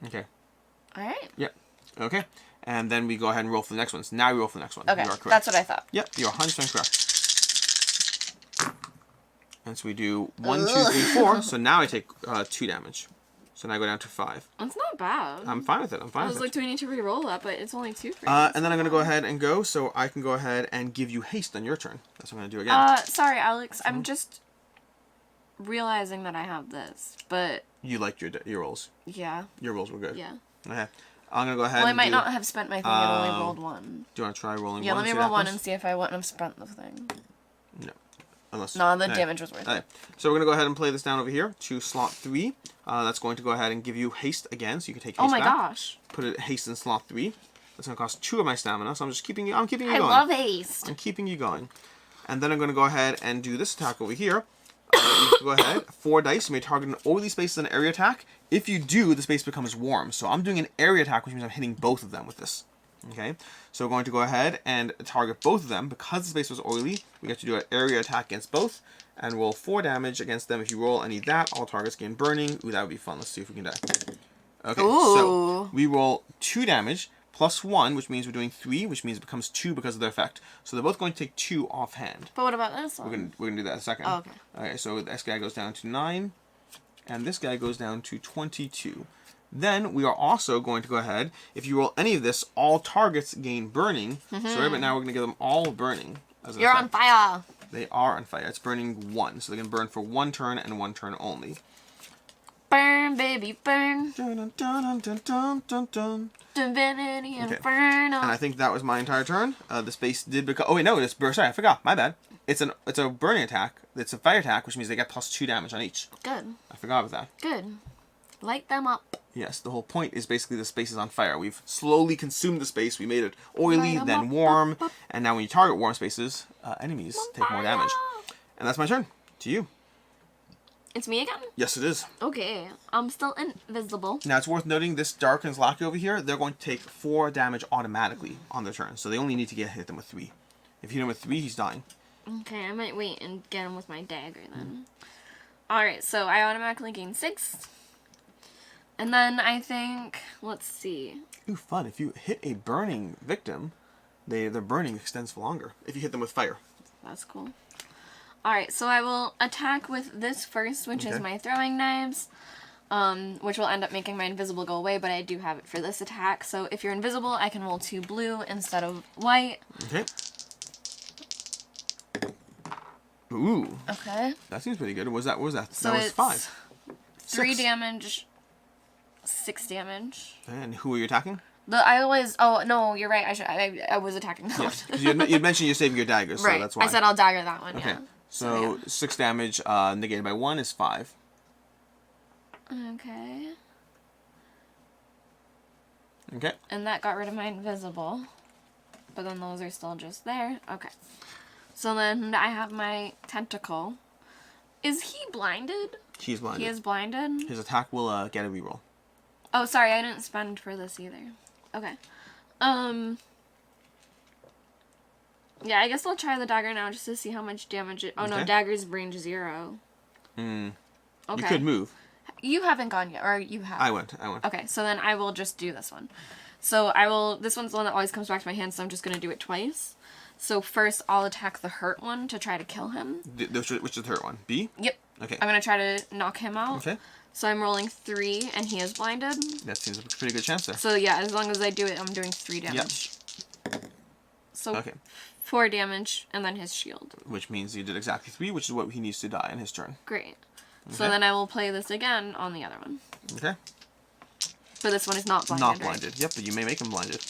Okay. All right. Yep. Okay. And then we go ahead and roll for the next one. So now we roll for the next one. Okay, you are correct. that's what I thought. Yep, you're 100% correct. And so we do 1, 2, 3, 4. So now I take 2 damage. So now I go down to 5. That's not bad. I'm fine with it. I'm fine I with was it. like, do we need to re-roll that? But it's only 2 for And then I'm going to go ahead and go. So I can go ahead and give you haste on your turn. That's what I'm going to do again. Sorry, Alex. I'm just realizing that I have this. But... You liked your rolls. Yeah. Your rolls were good. Yeah. Okay. I'm going to go ahead Well, I and might not have spent my thing. I only rolled 1. Do you want to try rolling 1? Yeah, let me roll 1 and see if I wouldn't have spent the thing. No. Unless... No, the damage was worth it. Okay. So we're going to go ahead and play this down over here to slot 3. That's going to go ahead and give you haste again, so you can take haste back. Gosh. Put it haste in slot 3. That's going to cost 2 of my stamina, so I'm keeping you going. I love haste. I'm keeping you going. And then I'm going to go ahead and do this attack over here. You go ahead, 4 dice. You may target an oily space as an area attack. If you do, the space becomes warm. So I'm doing an area attack, which means I'm hitting both of them with this. Okay, so we're going to go ahead and target both of them. Because the space was oily, we get to do an area attack against both. And roll 4 damage against them. If you roll any of that, all targets gain burning. Ooh, that would be fun. Let's see if we can die. Okay, so we roll 2 damage plus 1, which means we're doing 3, which means it becomes 2 because of their effect. So they're both going to take 2 offhand. But what about this one? We're gonna do that in a second. Oh, okay. Okay, so this guy goes down to 9, and this guy goes down to 22. Then we are also going to go ahead. If you roll any of this, all targets gain burning. So right about now we're gonna give them all burning. As an You're effect. on fire. They are on fire. It's burning 1, so they can burn for 1 turn and 1 turn only. Burn, baby, burn. Dun, dun, dun, dun, dun, dun, dun. Divinity Okay. Inferno. And I think that was my entire turn. The space did become. Oh wait, no, it's sorry, I forgot. My bad. It's a burning attack. It's a fire attack, which means they get plus 2 damage on each. Good. I forgot about that. Good. Light them up. Yes, the whole point is basically the space is on fire. We've slowly consumed the space. We made it oily, Light 'em then up, warm, up, up. and now when you target warm spaces, enemies take more damage. And that's my turn. To you. It's me again? Yes, it is. Okay. I'm still invisible. Now, it's worth noting this Dark and Zlaki over here, they're going to take 4 damage automatically on their turn. So they only need to hit them with 3. If you hit him with 3, he's dying. Okay, I might wait and get him with my dagger then. Alright, so I automatically gain 6. And then I think, let's see. Ooh, fun. If you hit a burning victim, their burning extends for longer. If you hit them with fire. That's cool. Alright, so I will attack with this first, which is my throwing knives. Which will end up making my invisible go away, but I do have it for this attack. So if you're invisible, I can roll 2 blue instead of white. Okay. Ooh. Okay. That seems pretty good. What was that? So that was it's 5. 3 6. damage, 6 damage. And who are you attacking? Oh no, you're right. I was attacking that one. Because you'd mentioned you're saving your daggers, so Right. that's why. I said I'll dagger that one. Okay. Yeah. So yeah. 6 damage negated by 1 is 5. Okay. Okay. And that got rid of my invisible. But then those are still just there. Okay. So then I have my tentacle. Is he blinded? He's blinded. He is blinded? His attack will get a reroll. Oh, sorry, I didn't spend for this either. Okay. Yeah, I guess I'll try the dagger now just to see how much damage it... Oh, no, dagger's range 0. Hmm. Okay. You could move. You haven't gone yet, or you have? I went. Okay, so then I will just do this one. So I will... This one's the one that always comes back to my hand, so I'm just going to do it twice. So first, I'll attack the hurt one to try to kill him. Which is the hurt one? B? Yep. Okay. I'm going to try to knock him out. Okay. So I'm rolling 3, and he is blinded. That seems a pretty good chance there. So yeah, as long as I do it, I'm doing 3 damage. Yep. So okay. 4 damage, and then his shield. Which means you did exactly 3, which is what he needs to die in his turn. Great. Okay. So then I will play this again on the other one. Okay. But this one is not blinded. Not blinded. Right? Yep, but you may make him blinded.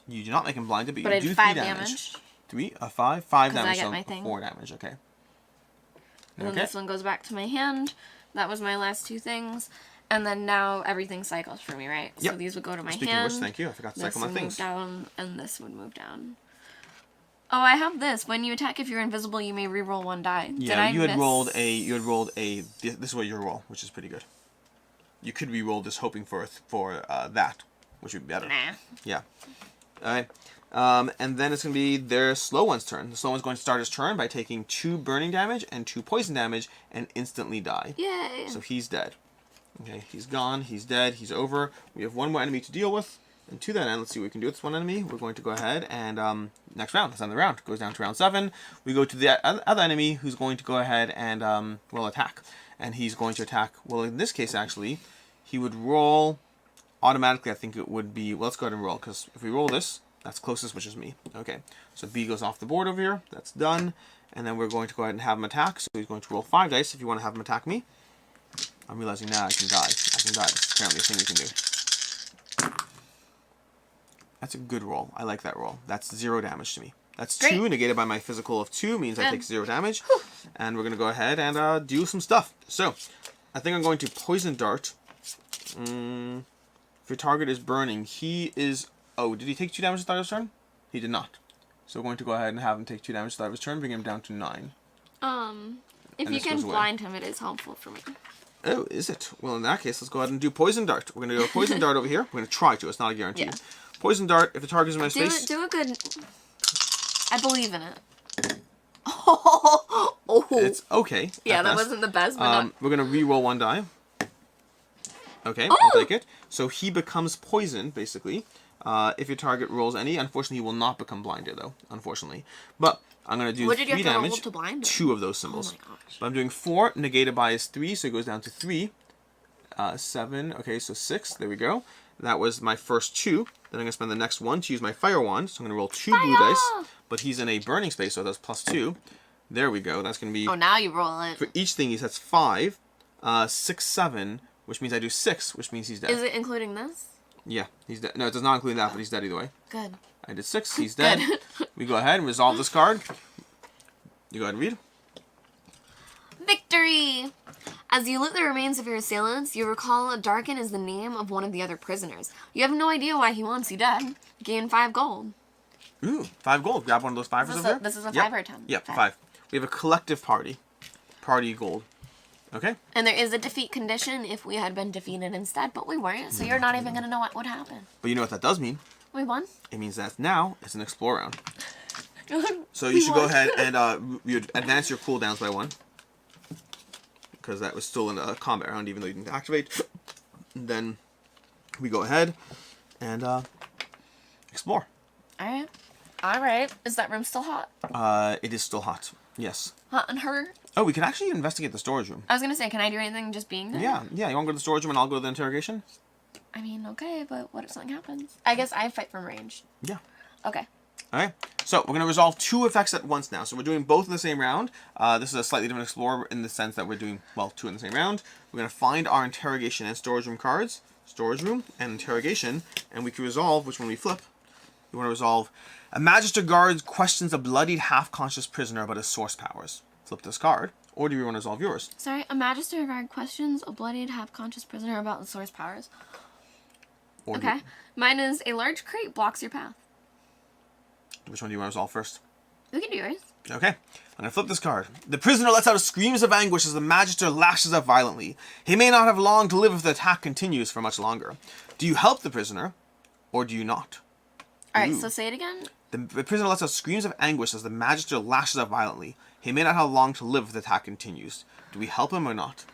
You do not make him blinded, but I you do 3 5 damage. 3, 5 damage, I get so my thing. 4 damage, okay. And then this one goes back to my hand. That was my last 2 things. And then now everything cycles for me, right? Yep. So these would go to my Speaking hand. of which, thank you. I forgot to cycle my things. This would move down, and this would move down. Oh, I have this. When you attack, if you're invisible, you may reroll 1 die. Yeah, you had rolled a. This is what you roll, which is pretty good. You could re-roll this, hoping for that, which would be better. Nah. Yeah. All right. And then it's going to be their slow one's turn. The slow one's going to start his turn by taking 2 burning damage and 2 poison damage and instantly die. Yay. So he's dead. Okay, he's gone. He's dead. He's over. We have 1 more enemy to deal with. And to that end, let's see what we can do with this 1 enemy. We're going to go ahead and next round. Let's end the round. Goes down to round 7. We go to the other enemy who's going to go ahead and will attack. And he's going to attack. Well, in this case, actually, he would roll automatically. I think it would be. Well, let's go ahead and roll, because if we roll this, that's closest, which is me. Okay, so B goes off the board over here. That's done. And then we're going to go ahead and have him attack. So he's going to roll 5 dice if you want to have him attack me. I'm realizing now I can die. I can die. That's apparently a thing we can do. That's a good roll. I like that roll. That's 0 damage to me. That's 2 Great. negated by my physical of 2 means I take 0 damage. Whew. And we're going to go ahead and do some stuff. So, I think I'm going to poison dart. If your target is burning, he is... Oh, did he take 2 damage at the start of his turn? He did not. So we're going to go ahead and have him take 2 damage at the start of his turn, bring him down to 9. If you can blind him, it is helpful for me. Oh, is it? Well, in that case, let's go ahead and do poison dart. We're going to do a poison dart over here. We're going to try to. It's not a guarantee. Yeah. Poison dart, if the target is in my space... Do a good... I believe in it. Oh. It's okay. Yeah, that wasn't the best, but we're going to re-roll 1 die. Okay, I'll take it. So he becomes poisoned, basically. If your target rolls any, unfortunately, he will not become blinded, though. Unfortunately. But I'm going to do 3 damage. To blind 2 of those symbols. Oh my gosh. But I'm doing 4, negated by his 3, so it goes down to 3. 7, okay, so 6, there we go. That was my first 2. Then I'm going to spend the next 1 to use my fire wand. So I'm going to roll 2 blue dice. But he's in a burning space, so that's +2. There we go. That's going to be... Oh, now you roll it. For each thing, he sets 5, 6, 7, which means I do 6, which means he's dead. Is it including this? Yeah, he's dead. No, it does not include that, but he's dead either way. Good. I did 6, he's dead. We go ahead and resolve this card. You go ahead and read. Victory! As you loot the remains of your assailants, you recall Darken is the name of one of the other prisoners. You have no idea why he wants you dead. Gain 5 gold. Ooh, 5 gold. Grab one of those 5s over there. This is a 5 or a 10? Yep, 5. We have a collective party. Party gold. Okay. And there is a defeat condition if we had been defeated instead, but we weren't, so you're not even going to know what would happen. But you know what that does mean? We won. It means that now it's an explore round. So you should go ahead and you advance your cooldowns by 1. Because that was still in a combat round, even though you didn't activate. And then we go ahead and explore. Alright. Alright. Is that room still hot? It is still hot. Yes. Hot and her? Oh, we can actually investigate the storage room. I was going to say, can I do anything just being there? Yeah. You want to go to the storage room and I'll go to the interrogation? I mean, okay, but what if something happens? I guess I fight from range. Yeah. Okay. Alright, so we're going to resolve 2 effects at once now. So we're doing both in the same round. This is a slightly different explorer in the sense that we're doing, well, 2 in the same round. We're going to find our interrogation and storage room cards. Storage room and interrogation. And we can resolve which one we flip. We want to resolve a Magister guard questions a bloodied half-conscious prisoner about his source powers. Flip this card. Or do we want to resolve yours? Sorry, a Magister guard questions a bloodied half-conscious prisoner about the source powers. Or okay. Mine is a large crate blocks your path. Which one do you want to resolve first? We can do yours. Okay. I'm going to flip this card. The prisoner lets out screams of anguish as the Magister lashes out violently. He may not have long to live if the attack continues for much longer. Do you help the prisoner, or do you not? Alright, so say it again. The prisoner lets out screams of anguish as the Magister lashes out violently. He may not have long to live if the attack continues. Do we help him or not?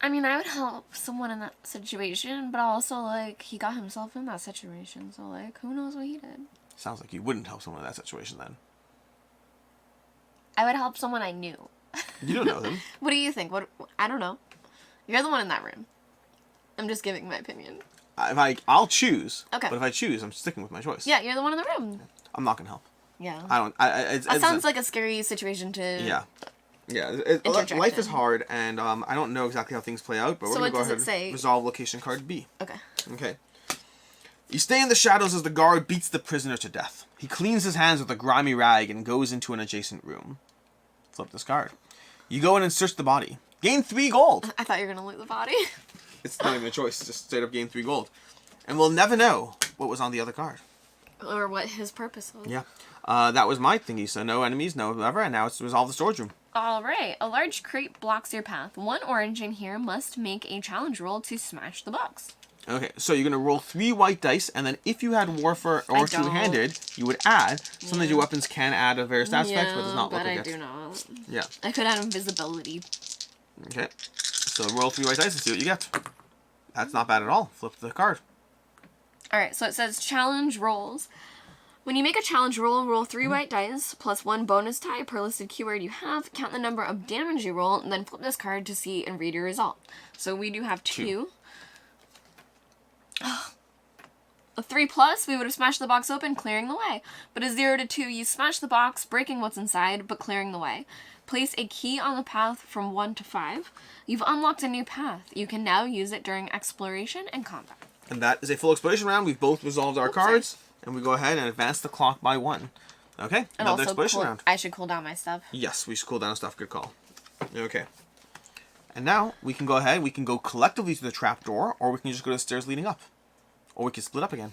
I mean, I would help someone in that situation, but also, like, he got himself in that situation, so, like, who knows what he did? Sounds like you wouldn't help someone in that situation, then. I would help someone I knew. You don't know them. What do you think? I don't know. You're the one in that room. I'm just giving my opinion. I'll choose. Okay. But if I choose, I'm sticking with my choice. Yeah, you're the one in the room. I'm not going to help. Yeah. I don't... That sounds like a scary situation to... Yeah. Yeah, life is hard, and I don't know exactly how things play out, but we're going to go ahead and resolve location card B. Okay. Okay. You stay in the shadows as the guard beats the prisoner to death. He cleans his hands with a grimy rag and goes into an adjacent room. Flip this card. You go in and search the body. Gain 3 gold. I thought you were going to loot the body. It's not even a choice. It's just straight up gain 3 gold. And we'll never know what was on the other card. Or what his purpose was. Yeah. That was my thingy. So no enemies, no whatever. And now it's resolve the storage room. Alright. A large crate blocks your path. One orange in here must make a challenge roll to smash the box. Okay, so you're going to roll 3 white dice, and then if you had Warfare or two-handed, you would add. Sometimes your weapons can add a various aspects, but it does not look like it. I do not. Yeah. I could add invisibility. Okay, so roll 3 white dice and see what you get. That's not bad at all. Flip the card. Alright, so it says challenge rolls. When you make a challenge roll, roll 3 white dice, plus 1 bonus die per listed keyword you have, count the number of damage you roll, and then flip this card to see and read your result. So we do have 2. A 3+, we would have smashed the box open, clearing the way. But a 0 to 2, you smash the box, breaking what's inside, but clearing the way. Place a key on the path from 1 to 5. You've unlocked a new path. You can now use it during exploration and combat. And that is a full exploration round. We've both resolved our cards, and we go ahead and advance the clock by 1. Okay, and another also exploration round. I should cool down my stuff. Yes, we should cool down stuff. Good call. Okay. And now we can go ahead. We can go collectively to the trapdoor, or we can just go to the stairs leading up. Or we can split up again.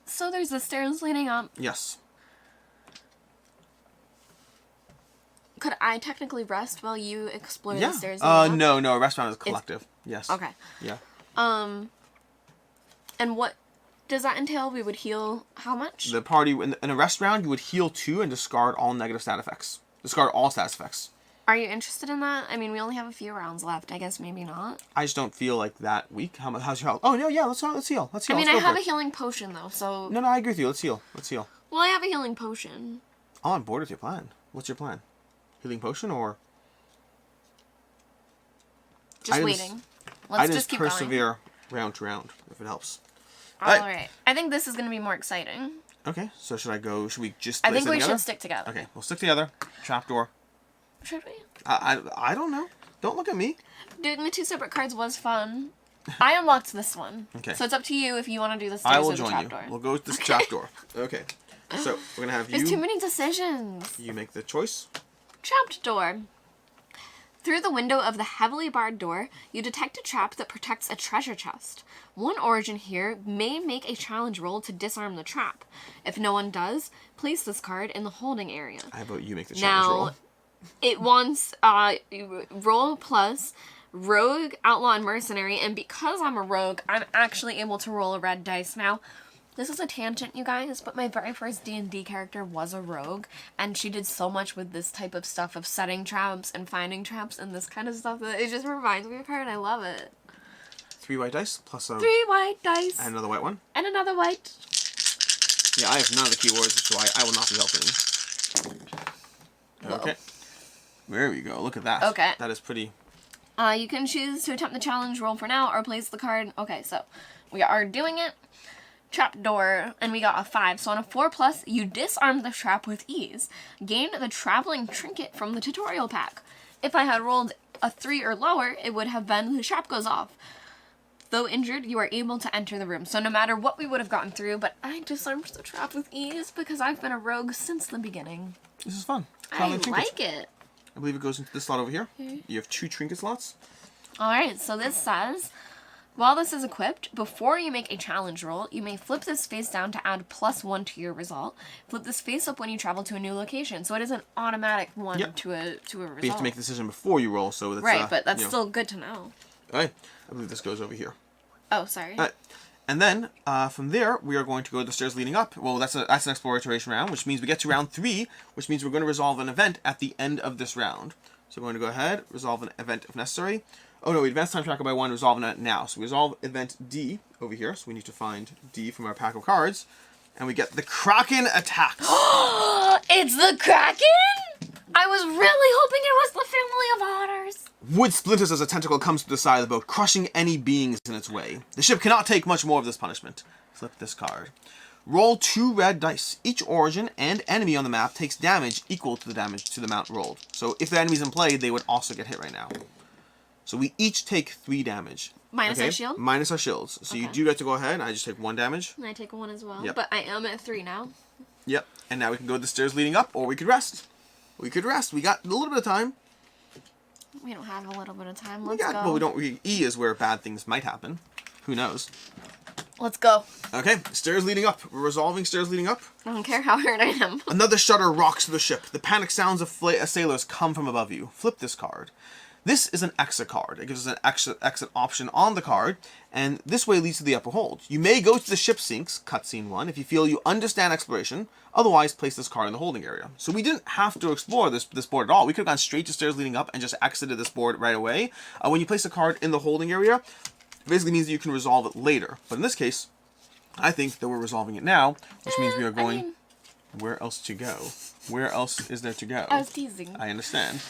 So there's the stairs leading up. Yes. Could I technically rest while you explore the stairs leading up? No, a rest round is collective. Yes. Okay. Yeah. And what does that entail? We would heal how much? The party, in a rest round, you would heal 2 and discard all negative stat effects. Discard all stat effects. Are you interested in that? I mean, we only have a few rounds left. I guess maybe not. I just don't feel like that weak. How's your health? Oh, no, yeah, let's heal. I mean, I have a healing potion, though, so... No, I agree with you. Let's heal. Well, I have a healing potion. I'm on board with your plan. What's your plan? Healing potion, or...? Just waiting. Let's just keep persevere round to round, if it helps. Alright. I think this is going to be more exciting. Okay, so should we just I think we should stick together. Okay, we'll stick together. Trapdoor. Should we? I don't know. Don't look at me. Doing the 2 separate cards was fun. I unlocked this one. Okay. So it's up to you if you want to do the stairs or the trapdoor. I will join you. We'll go with this trapdoor. Okay. So we're going to have you... There's too many decisions. You make the choice. Trapdoor. Through the window of the heavily barred door, you detect a trap that protects a treasure chest. One origin here may make a challenge roll to disarm the trap. If no one does, place this card in the holding area. How about you make the challenge roll? It wants roll plus rogue, outlaw, and mercenary, and because I'm a rogue, I'm actually able to roll a red dice now. This is a tangent, you guys, but my very first D&D character was a rogue, and she did so much with this type of stuff of setting traps and finding traps and this kind of stuff that it just reminds me of her, and I love it. 3 white dice plus a... 3 white dice. And another white one. And another white. Yeah, I have none of the keywords, so I will not be helping. Okay. There we go. Look at that. Okay. That is pretty... You can choose to attempt the challenge roll for now or place the card. Okay, so we are doing it. Trapdoor, and we got a 5. So on a 4+, you disarm the trap with ease. Gain the traveling trinket from the tutorial pack. If I had rolled a 3 or lower, it would have been the trap goes off. Though injured, you are able to enter the room. So no matter what we would have gotten through, but I disarmed the trap with ease because I've been a rogue since the beginning. This is fun. I like it. I believe it goes into this slot over here. Okay. You have 2 trinket slots. Alright, so this says, while this is equipped, before you make a challenge roll, you may flip this face down to add +1 to your result. Flip this face up when you travel to a new location. So it is an automatic one to a result. But you have to make the decision before you roll, so that's... Right, but that's still good to know. Alright, I believe this goes over here. Oh, sorry. And then, from there, we are going to go to the stairs leading up. Well, that's an exploration round, which means we get to round 3, which means we're going to resolve an event at the end of this round. So we're going to go ahead, resolve an event if necessary. Oh no, we advance time tracker by 1, resolve an event now. So we resolve event D over here, so we need to find D from our pack of cards. And we get the Kraken attacks. It's the Kraken? I was really hoping it was the Family of Otters. Wood splinters as a tentacle comes to the side of the boat, crushing any beings in its way. The ship cannot take much more of this punishment. Flip this card. Roll 2 red dice. Each origin and enemy on the map takes damage equal to the damage to the amount rolled. So if the enemy's in play, they would also get hit right now. So we each take 3 damage. Minus our shield? Minus our shields. So you do get to go ahead, and I just take 1 damage. And I take 1 as well. Yep. But I am at 3 now. Yep. And now we can go to the stairs leading up, or we could rest. We could rest. We got a little bit of time. We don't have a little bit of time. Let's go. Well, we don't. E is where bad things might happen. Who knows? Let's go. Okay, stairs leading up. We're resolving stairs leading up. I don't care how hurt I am. Another shudder rocks the ship. The panic sounds of sailors come from above you. Flip this card. This is an exit card. It gives us an exit option on the card, and this way leads to the upper hold. You may go to the ship sinks, cutscene 1, if you feel you understand exploration. Otherwise, place this card in the holding area. So we didn't have to explore this board at all. We could have gone straight to stairs leading up and just exited this board right away. When you place a card in the holding area, it basically means that you can resolve it later. But in this case, I think that we're resolving it now, which means we are going... Where else to go? Where else is there to go? I was teasing. I understand.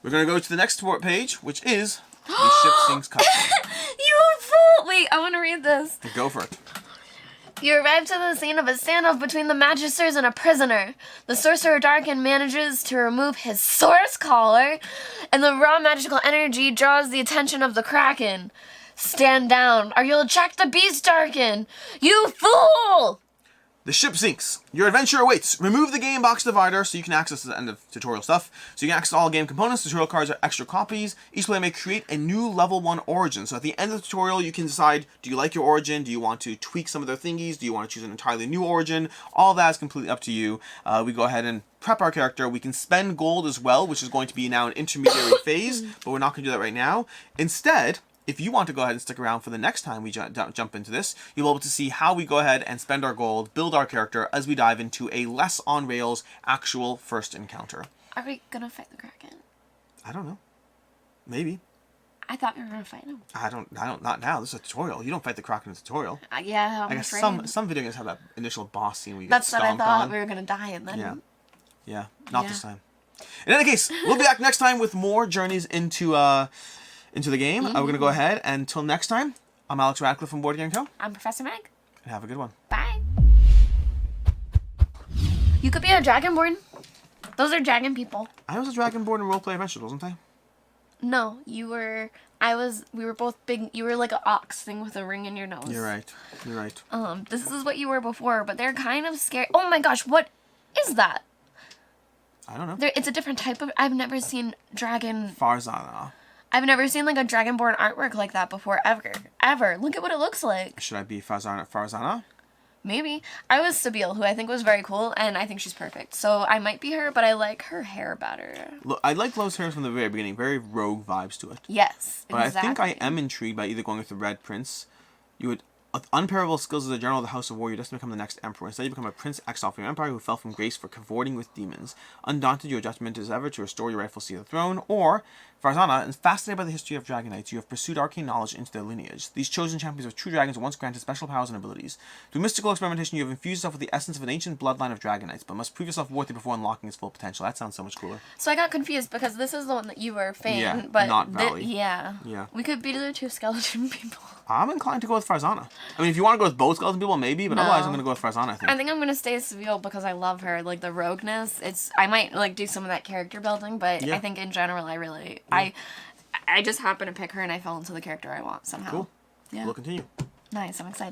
We're going to go to the next page, which is the ship sinks cutscene. You fool! Wait, I want to read this. Go for it. You arrive to the scene of a standoff between the magisters and a prisoner. The sorcerer Darkin manages to remove his source collar, and the raw magical energy draws the attention of the Kraken. Stand down, or you'll attract the beast, Darkin! You fool! The ship sinks. Your adventure awaits. Remove the game box divider so you can access the end of tutorial stuff. So you can access all game components. Tutorial cards are extra copies. Each player may create a new level 1 origin. So at the end of the tutorial, you can decide, do you like your origin? Do you want to tweak some of their thingies? Do you want to choose an entirely new origin? All that is completely up to you. We go ahead and prep our character. We can spend gold as well, which is going to be now an intermediary phase, but we're not going to do that right now. Instead, if you want to go ahead and stick around for the next time we jump into this, you'll be able to see how we go ahead and spend our gold, build our character, as we dive into a less on-rails actual first encounter. Are we gonna fight the Kraken? I don't know. Maybe. I thought we were gonna fight him. Not now. This is a tutorial. You don't fight the Kraken in a tutorial. Yeah, I guess some video games have that initial boss scene where you That's get stomped on. what I thought. We were gonna die and then... Yeah. Not this time. In any case, we'll be back next time with more journeys into the game. We're going to go ahead. Until next time, I'm Alex Radcliffe from Board Game Co. I'm Professor Meg. And have a good one. Bye. You could be a dragonborn. Those are dragon people. I was a dragonborn in Roleplay Adventures, wasn't I? No, you were... We were both big... You were like an ox thing with a ring in your nose. You're right. You're right. This is what you were before, but they're kind of scary. Oh my gosh, what is that? I don't know. It's a different type of... I've never seen dragon... Farzana. I've never seen like a dragonborn artwork like that before, ever. Look at what it looks like. Should I be Farzana? Maybe. I was Sabine, who I think was very cool, and I think she's perfect. So I might be her, but I like her hair better. Look, I like Lowe's hair from the very beginning. Very rogue vibes to it. Yes, but exactly. I think I am intrigued by either going with the Red Prince. You would... With unparalleled skills as a general of the House of War, you destined to become the next emperor. Instead, you become a prince exiled from your empire who fell from grace for cavorting with demons. Undaunted, you are determined as ever to restore your rightful seat of the throne. Or, Farzana, and fascinated by the history of dragon knights, you have pursued arcane knowledge into their lineage. These chosen champions of true dragons are once granted special powers and abilities. Through mystical experimentation, you have infused yourself with the essence of an ancient bloodline of dragon knights, but must prove yourself worthy before unlocking its full potential. That sounds so much cooler. So I got confused because this is the one that you were Fane, but not Valley. Yeah. We could be the two skeleton people. I'm inclined to go with Farzana. I mean, if you want to go with both skeleton people, maybe, but otherwise I'm going to go with Farzana, I think. I think I'm going to stay Seville because I love her. Like, the rogueness, I might, like, do some of that character building, but I think in general I really, I just happened to pick her and I fell into the character I want somehow. Cool. Yeah. We'll continue. Nice, I'm excited.